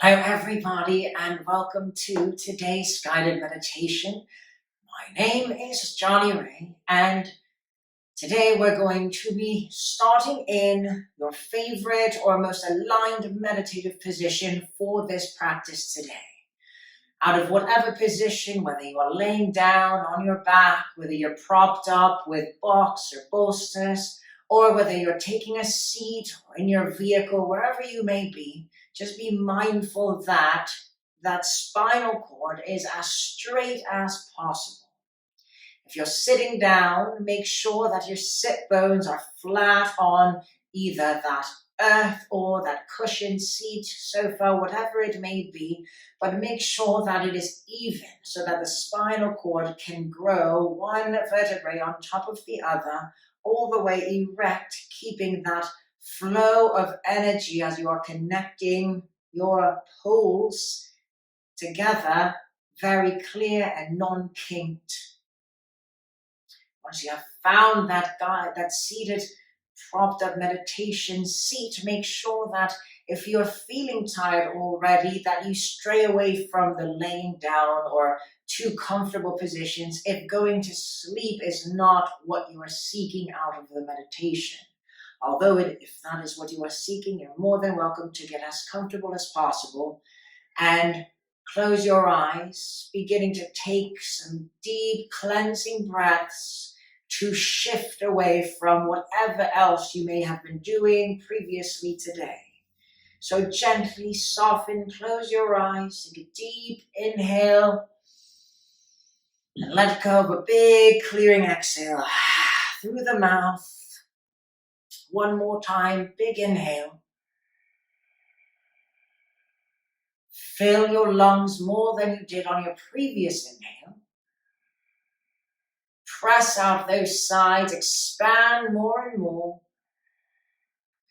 Hello, everybody, and welcome to today's guided meditation. My name is Johnny Ray, and today we're going to be starting in your favorite or most aligned meditative position for this practice today. Out of whatever position, whether you are laying down on your back, whether you're propped up with blocks or bolsters, or whether you're taking a seat or in your vehicle, wherever you may be, just be mindful that that spinal cord is as straight as possible. If you're sitting down, make sure that your sit bones are flat on either that earth or that cushion, seat, sofa, whatever it may be, but make sure that it is even so that the spinal cord can grow one vertebrae on top of the other, all the way erect, keeping that flow of energy as you are connecting your poles together very clear and non-kinked. Once you have found that seated, propped up meditation seat, make sure that if you're feeling tired already, that you stray away from the laying down or too comfortable positions if going to sleep is not what you are seeking out of the meditation. Although if that is what you are seeking, you're more than welcome to get as comfortable as possible and close your eyes, beginning to take some deep cleansing breaths to shift away from whatever else you may have been doing previously today. So gently soften, close your eyes, take a deep inhale, and let go of a big clearing exhale through the mouth. One more time, big inhale. Fill your lungs more than you did on your previous inhale. Press out those sides, expand more and more.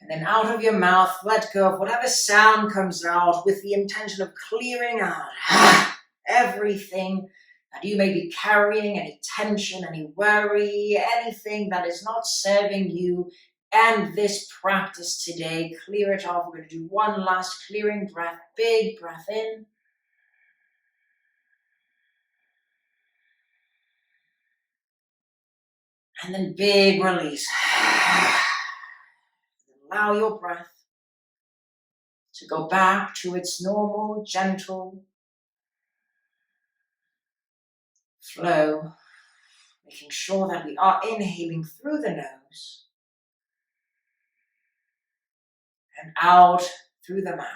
And then out of your mouth, let go of whatever sound comes out with the intention of clearing out everything that you may be carrying, any tension, any worry, anything that is not serving you and this practice today. Clear it off. We're going to do one last clearing breath. Big breath in. And then big release. Allow your breath to go back to its normal, gentle flow, making sure that we are inhaling through the nose and out through the mouth.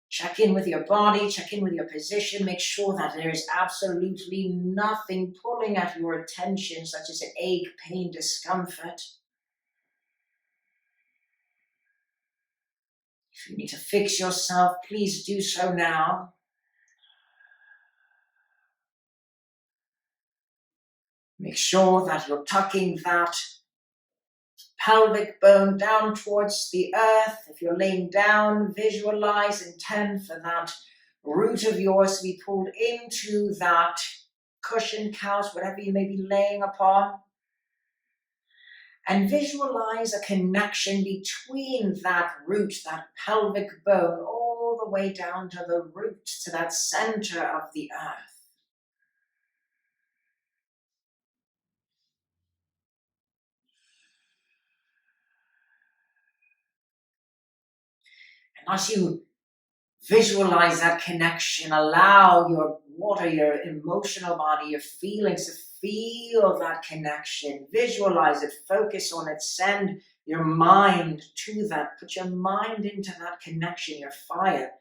Check in with your body, check in with your position, make sure that there is absolutely nothing pulling at your attention, such as an ache, pain, discomfort. If you need to fix yourself, please do so now. Make sure that you're tucking that pelvic bone down towards the earth. If you're laying down, visualize, intend for that root of yours to be pulled into that cushion, couch, whatever you may be laying upon. And visualize a connection between that root, that pelvic bone, all the way down to the root, to that center of the earth. And as you visualize that connection, allow your water, your emotional body, your feelings to feel that connection. Visualize it, focus on it, send your mind to that. Put your mind into that connection, your fire,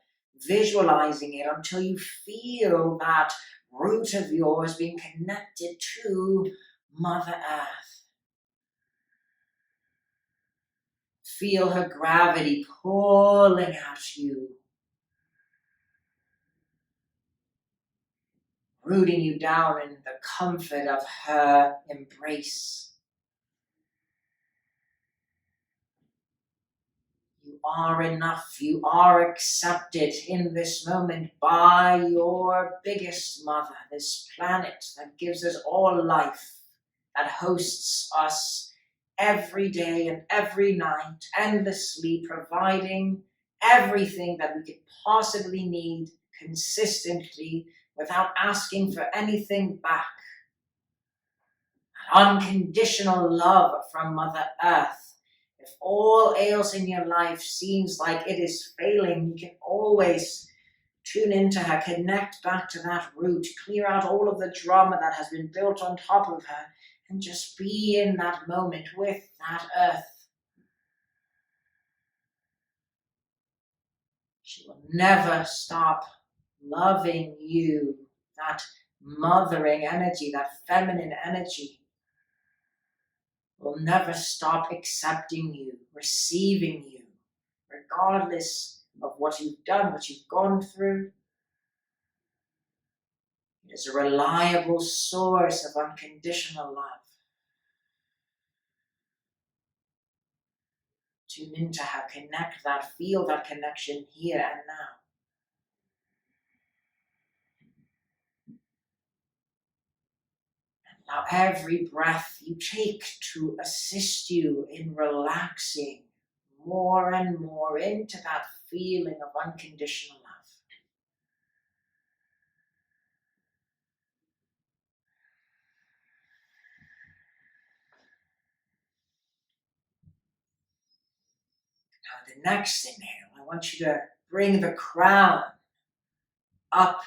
visualizing it until you feel that root of yours being connected to Mother Earth. Feel her gravity pulling at you, rooting you down in the comfort of her embrace. You are enough. You are accepted in this moment by your biggest mother, this planet that gives us all life, that hosts us every day and every night, endlessly providing everything that we could possibly need consistently without asking for anything back. Unconditional love from Mother Earth. If all else in your life seems like it is failing, you can always tune into her, connect back to that root, clear out all of the drama that has been built on top of her, and just be in that moment with that earth. She will never stop loving you, that mothering energy, that feminine energy will never stop accepting you, receiving you, regardless of what you've done, what you've gone through. It is a reliable source of unconditional love. Tune into her, connect that, feel that connection here and now. Allow every breath you take to assist you in relaxing more and more into that feeling of unconditional love. Now the next inhale, I want you to bring the crown up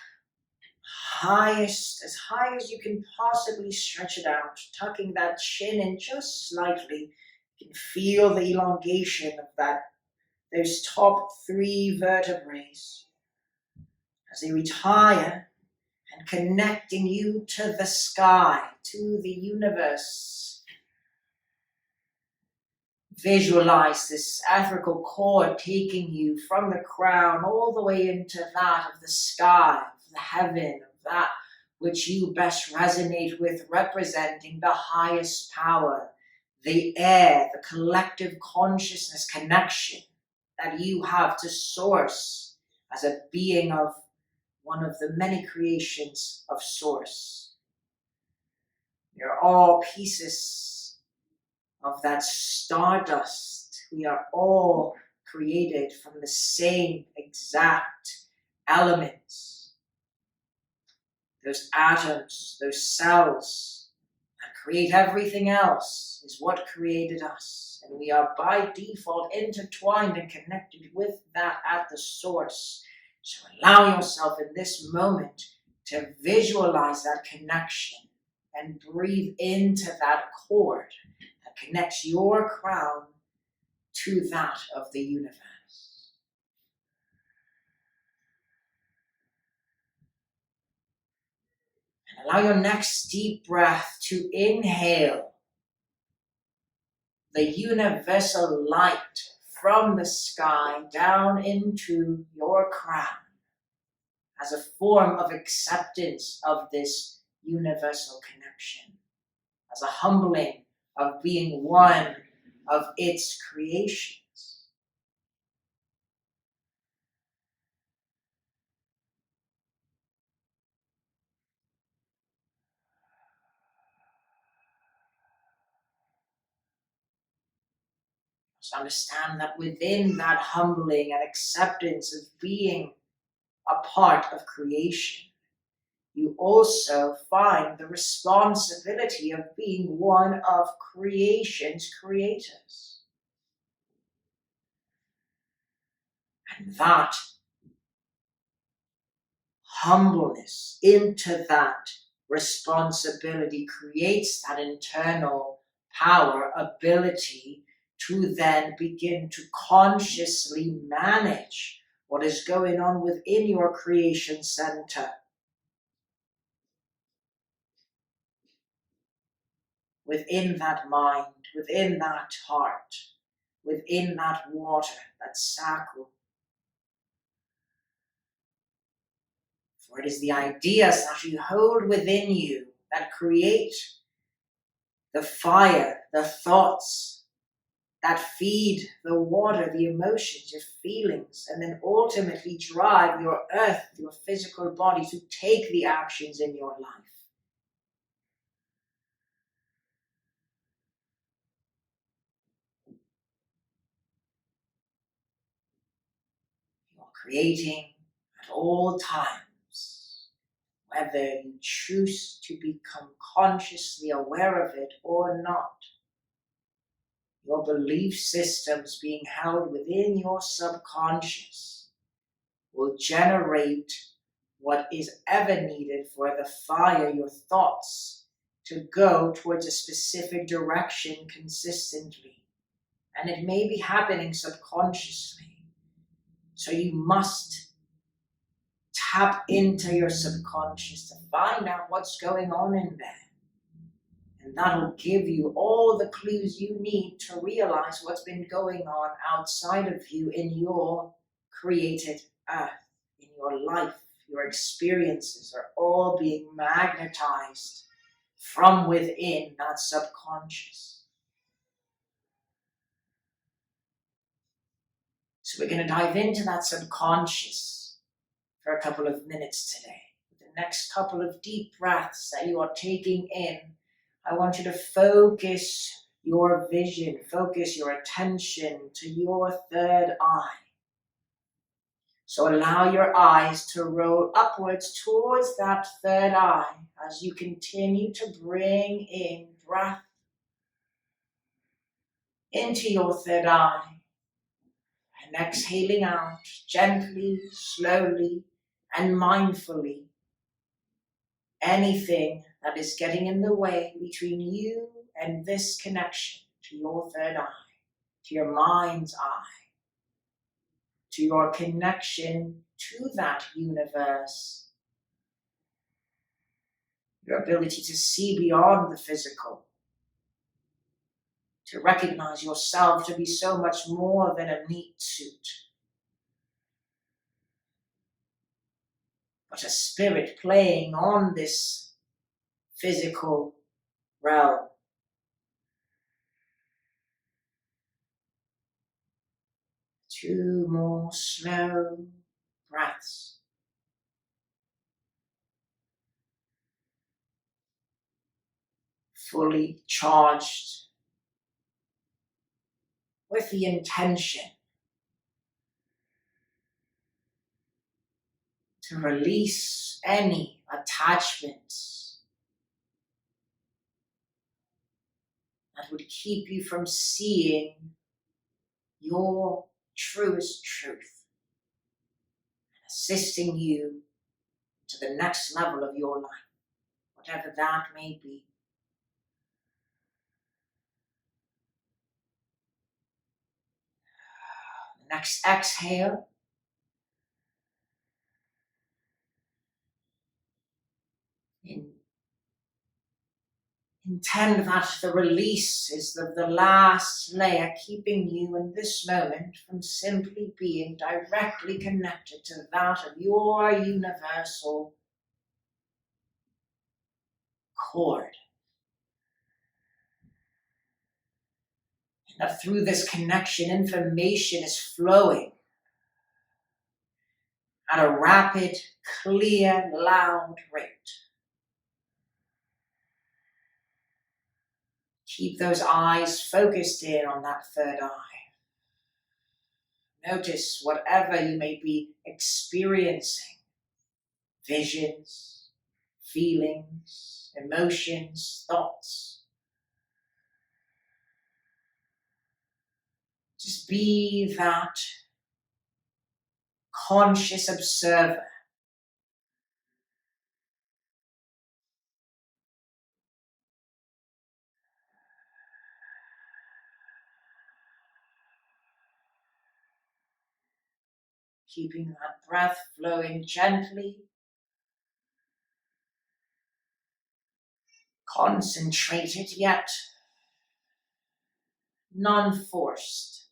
highest, as high as you can possibly stretch it out, tucking that chin in just slightly. You can feel the elongation of those top 3 vertebrae as they retire and connecting you to the sky, to the universe. Visualize this etherical cord taking you from the crown all the way into that of the sky, of the heaven, of that which you best resonate with, representing the highest power, the air, the collective consciousness connection that you have to source as a being of one of the many creations of source. You're all pieces of that stardust. We are all created from the same exact elements. Those atoms, those cells that create everything else is what created us. And we are by default intertwined and connected with that at the source. So allow yourself in this moment to visualize that connection and breathe into that cord that connects your crown to that of the universe. And allow your next deep breath to inhale the universal light from the sky down into your crown as a form of acceptance of this universal connection, as a humbling of being one of its creations. So understand that within that humbling and acceptance of being a part of creation, you also find the responsibility of being one of creation's creators. And that humbleness into that responsibility creates that internal power, ability to then begin to consciously manage what is going on within your creation center, within that mind, within that heart, within that water, that sacral. For it is the ideas that you hold within you that create the fire, the thoughts, that feed the water, the emotions, your feelings, and then ultimately drive your earth, your physical body to take the actions in your life. creating at all times, whether you choose to become consciously aware of it or not. Your belief systems being held within your subconscious will generate what is ever needed for the fire, your thoughts, to go towards a specific direction consistently. And it may be happening subconsciously. So you must tap into your subconscious to find out what's going on in there. And that'll give you all the clues you need to realize what's been going on outside of you in your created earth, in your life. Your experiences are all being magnetized from within that subconscious. So we're going to dive into that subconscious for a couple of minutes today. The next couple of deep breaths that you are taking in, I want you to focus your vision, focus your attention to your third eye. So allow your eyes to roll upwards towards that third eye as you continue to bring in breath into your third eye. And exhaling out gently, slowly, and mindfully anything that is getting in the way between you and this connection to your third eye, to your mind's eye, to your connection to that universe, your ability to see beyond the physical, to recognize yourself to be so much more than a meat suit, but a spirit playing on this physical realm. Two more slow breaths. Fully charged with the intention to release any attachments that would keep you from seeing your truest truth, and assisting you to the next level of your life, whatever that may be. The next exhale, intend that the release is the last layer keeping you in this moment from simply being directly connected to that of your universal cord. And that through this connection, information is flowing at a rapid, clear, loud rate. Keep those eyes focused in on that third eye. Notice whatever you may be experiencing, visions, feelings, emotions, thoughts. Just be that conscious observer. Keeping that breath flowing gently, concentrated yet non-forced.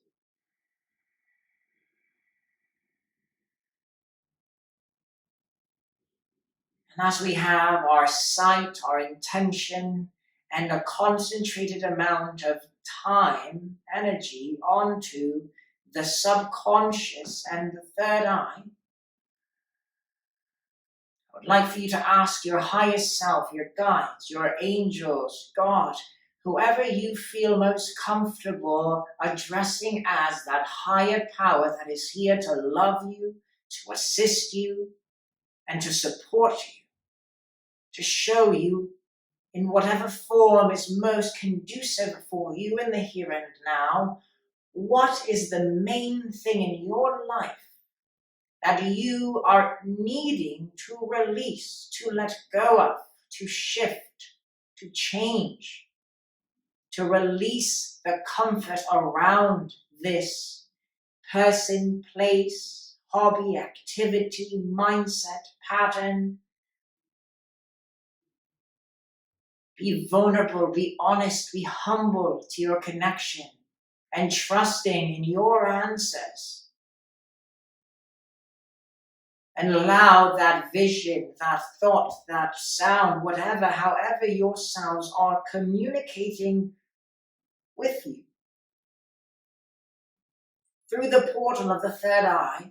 And as we have our sight, our intention, and a concentrated amount of time, energy onto the subconscious and the third eye, I would like for you to ask your highest self, your guides, your angels, God, whoever you feel most comfortable addressing as that higher power that is here to love you, to assist you and to support you, to show you in whatever form is most conducive for you in the here and now, what is the main thing in your life that you are needing to release, to let go of, to shift, to change, to release the comfort around this person, place, hobby, activity, mindset, pattern. Be vulnerable, be honest, be humble to your connection and trusting in your answers. And allow that vision, that thought, that sound, whatever, however your sounds are communicating with you through the portal of the third eye,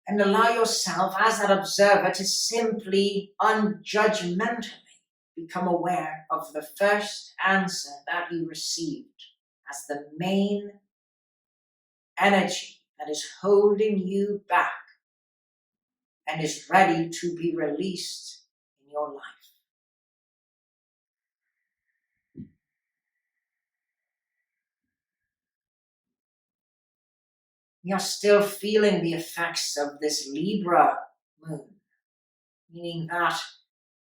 and allow yourself as that observer to simply unjudgmentally become aware of the first answer that you received as the main energy that is holding you back and is ready to be released in your life. You're still feeling the effects of this Libra moon, meaning that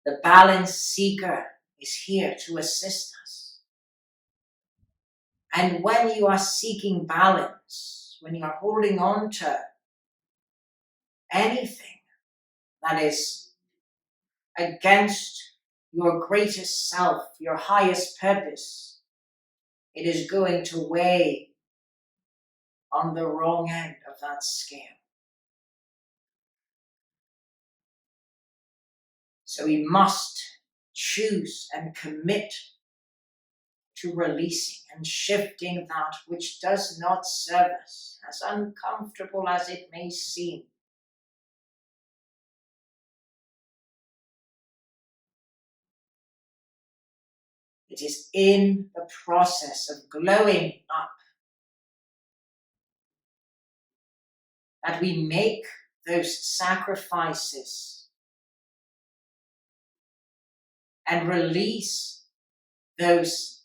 the balance seeker is here to assist us. And when you are seeking balance, when you are holding on to anything that is against your greatest self, your highest purpose, it is going to weigh on the wrong end of that scale. So we must choose and commit to releasing and shifting that which does not serve us, as uncomfortable as it may seem. It is in the process of glowing up that we make those sacrifices and release those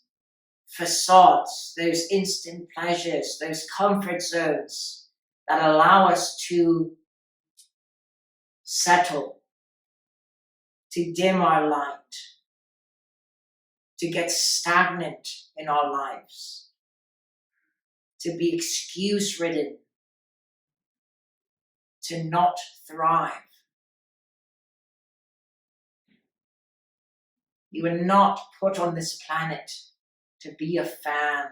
facades, those instant pleasures, those comfort zones that allow us to settle, to dim our light, to get stagnant in our lives, to be excuse-ridden, to not thrive. You were not put on this planet to be a fan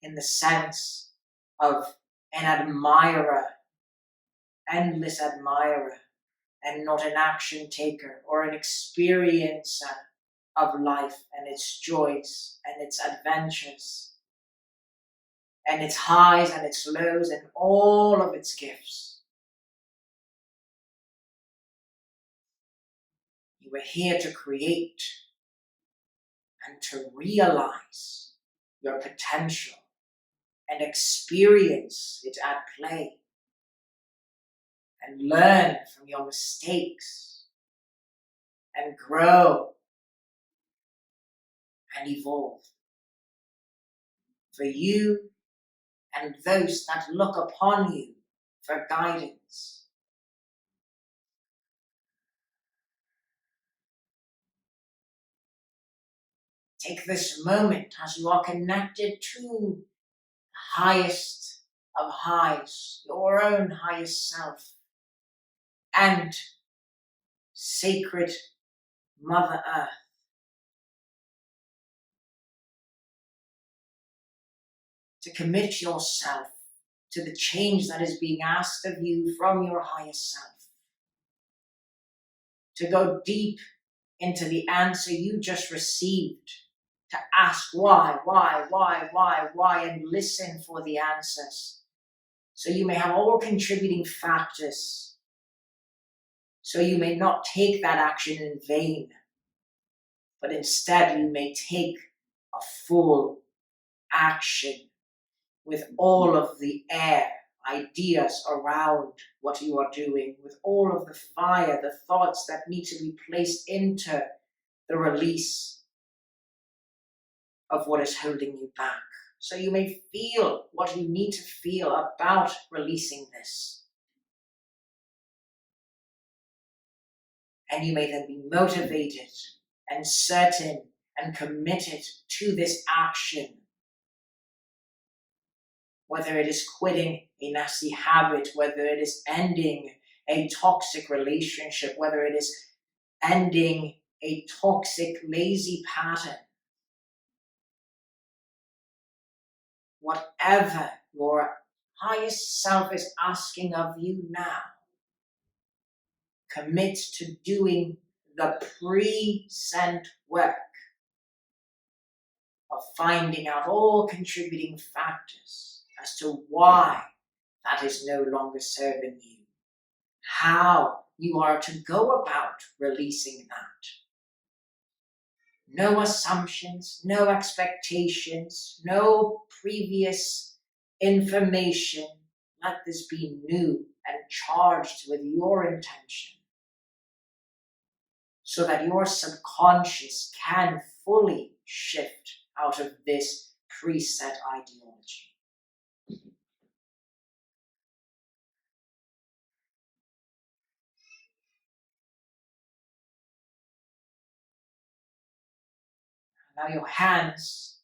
in the sense of an admirer, endless admirer, and not an action taker or an experiencer of life and its joys and its adventures and its highs and its lows and all of its gifts. You were here to create and to realize your potential and experience it at play and learn from your mistakes and grow and evolve. For you and those that look upon you for guidance. Take this moment as you are connected to the highest of highs, your own highest self, and sacred Mother Earth. To commit yourself to the change that is being asked of you from your highest self. To go deep into the answer you just received. To ask why, and listen for the answers. So you may have all contributing factors. So you may not take that action in vain, but instead you may take a full action with all of the air, ideas around what you are doing, with all of the fire, the thoughts that need to be placed into the release of what is holding you back. So you may feel what you need to feel about releasing this. And you may then be motivated and certain and committed to this action. Whether it is quitting a nasty habit, whether it is ending a toxic relationship, whether it is ending a toxic, lazy pattern. Whatever your highest self is asking of you now, commit to doing the pre-sent work of finding out all contributing factors as to why that is no longer serving you, how you are to go about releasing that. No assumptions, no expectations, no previous information. Let this be new and charged with your intention, so that your subconscious can fully shift out of this preset ideology. Allow your hands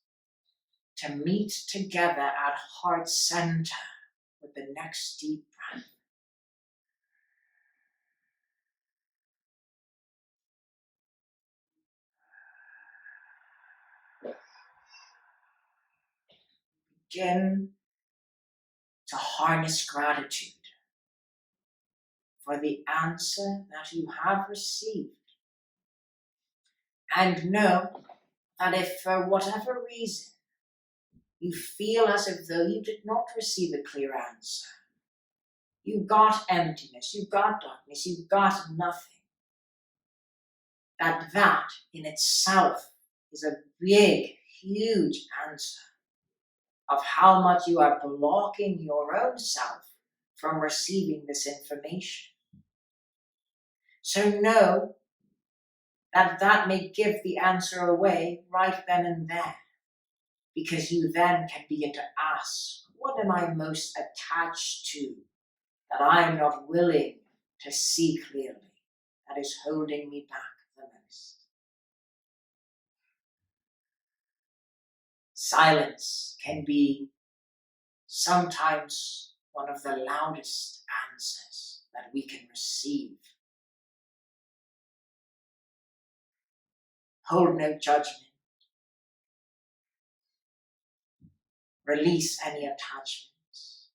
to meet together at heart center with the next deep breath. Begin to harness gratitude for the answer that you have received. And know that if for whatever reason you feel as if though you did not receive a clear answer, you got emptiness, you got darkness, you got nothing, that in itself is a big, huge answer of how much you are blocking your own self from receiving this information. So know that may give the answer away right then and there, because you then can begin to ask, what am I most attached to that I am not willing to see clearly, that is holding me back the most? Silence can be sometimes one of the loudest answers that we can receive. Hold no judgment. Release any attachments.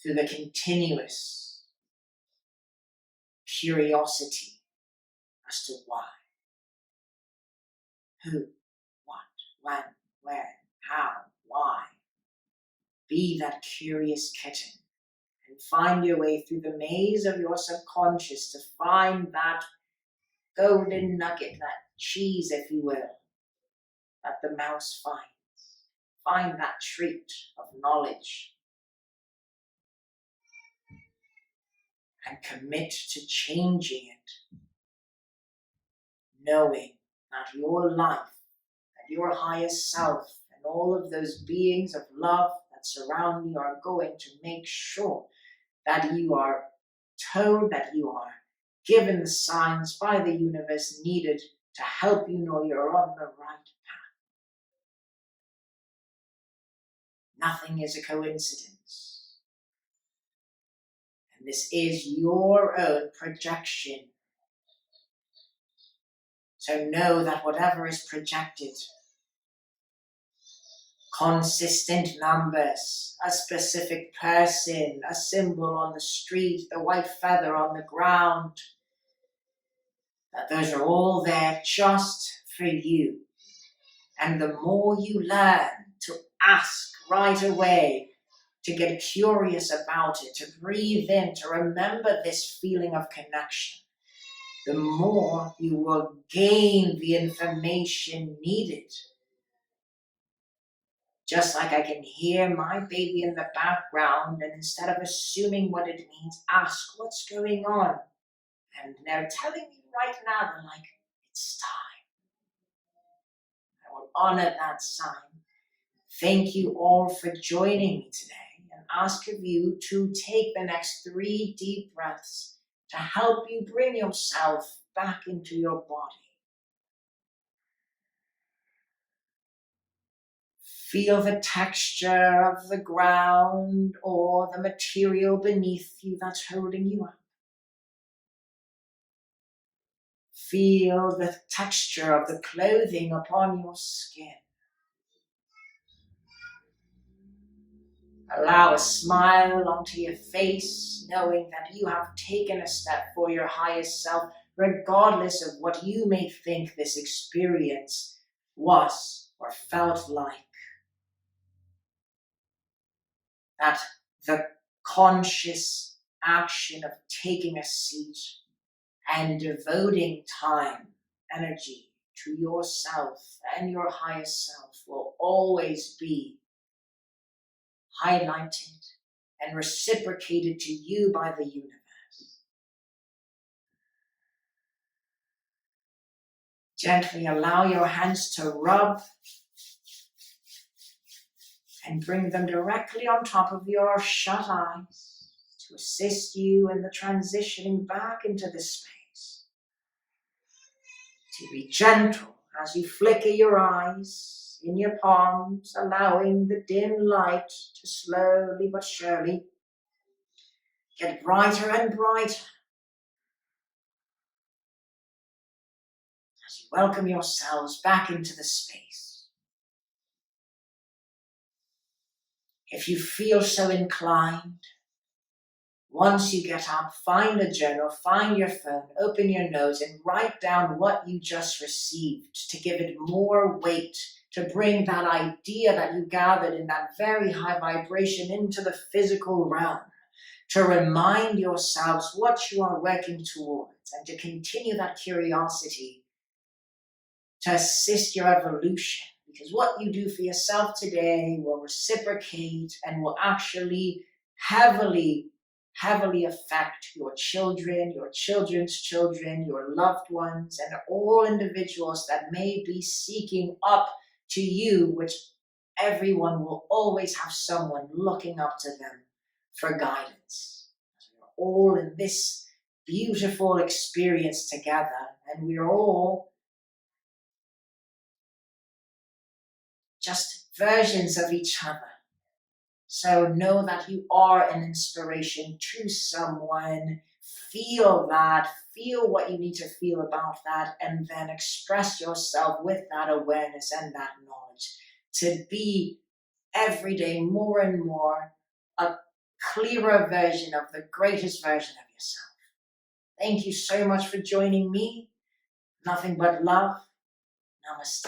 Through the continuous curiosity as to why. Who, what, when, where, how, why. Be that curious kitten and find your way through the maze of your subconscious to find that golden nugget, that cheese, if you will, that the mouse finds. Find that treat of knowledge and commit to changing it, knowing that your life and your highest self and all of those beings of love that surround you are going to make sure that you are told, that you are given the signs by the universe needed to help you know you're on the right path. Nothing is a coincidence. And this is your own projection. So know that whatever is projected, consistent numbers, a specific person, a symbol on the street, the white feather on the ground, that those are all there just for you. And the more you learn to ask right away, to get curious about it, to breathe in, to remember this feeling of connection, the more you will gain the information needed. Just like I can hear my baby in the background, and instead of assuming what it means, ask what's going on. And they're telling me right now, they're like, it's time. I will honor that sign. Thank you all for joining me today, and ask of you to take the next 3 deep breaths to help you bring yourself back into your body. Feel the texture of the ground or the material beneath you that's holding you up. Feel the texture of the clothing upon your skin. Allow a smile onto your face, knowing that you have taken a step for your highest self, regardless of what you may think this experience was or felt like. That the conscious action of taking a seat and devoting time, energy to yourself and your highest self will always be highlighted and reciprocated to you by the universe. Gently allow your hands to rub and bring them directly on top of your shut eyes to assist you in the transitioning back into this space. To be gentle as you flicker your eyes in your palms, allowing the dim light to slowly but surely get brighter and brighter as you welcome yourselves back into the space. If you feel so inclined, once you get up, find a journal, find your phone, open your notes, and write down what you just received to give it more weight, to bring that idea that you gathered in that very high vibration into the physical realm, to remind yourselves what you are working towards, and to continue that curiosity to assist your evolution. Because what you do for yourself today will reciprocate and will actually heavily affect your children, your children's children, your loved ones, and all individuals that may be seeking up to you, which everyone will always have someone looking up to them for guidance. We're all in this beautiful experience together, and we're all just versions of each other. So know that you are an inspiration to someone. Feel that, feel what you need to feel about that, and then express yourself with that awareness and that knowledge to be every day more and more a clearer version of the greatest version of yourself. Thank you so much for joining me. Nothing but love. Namaste.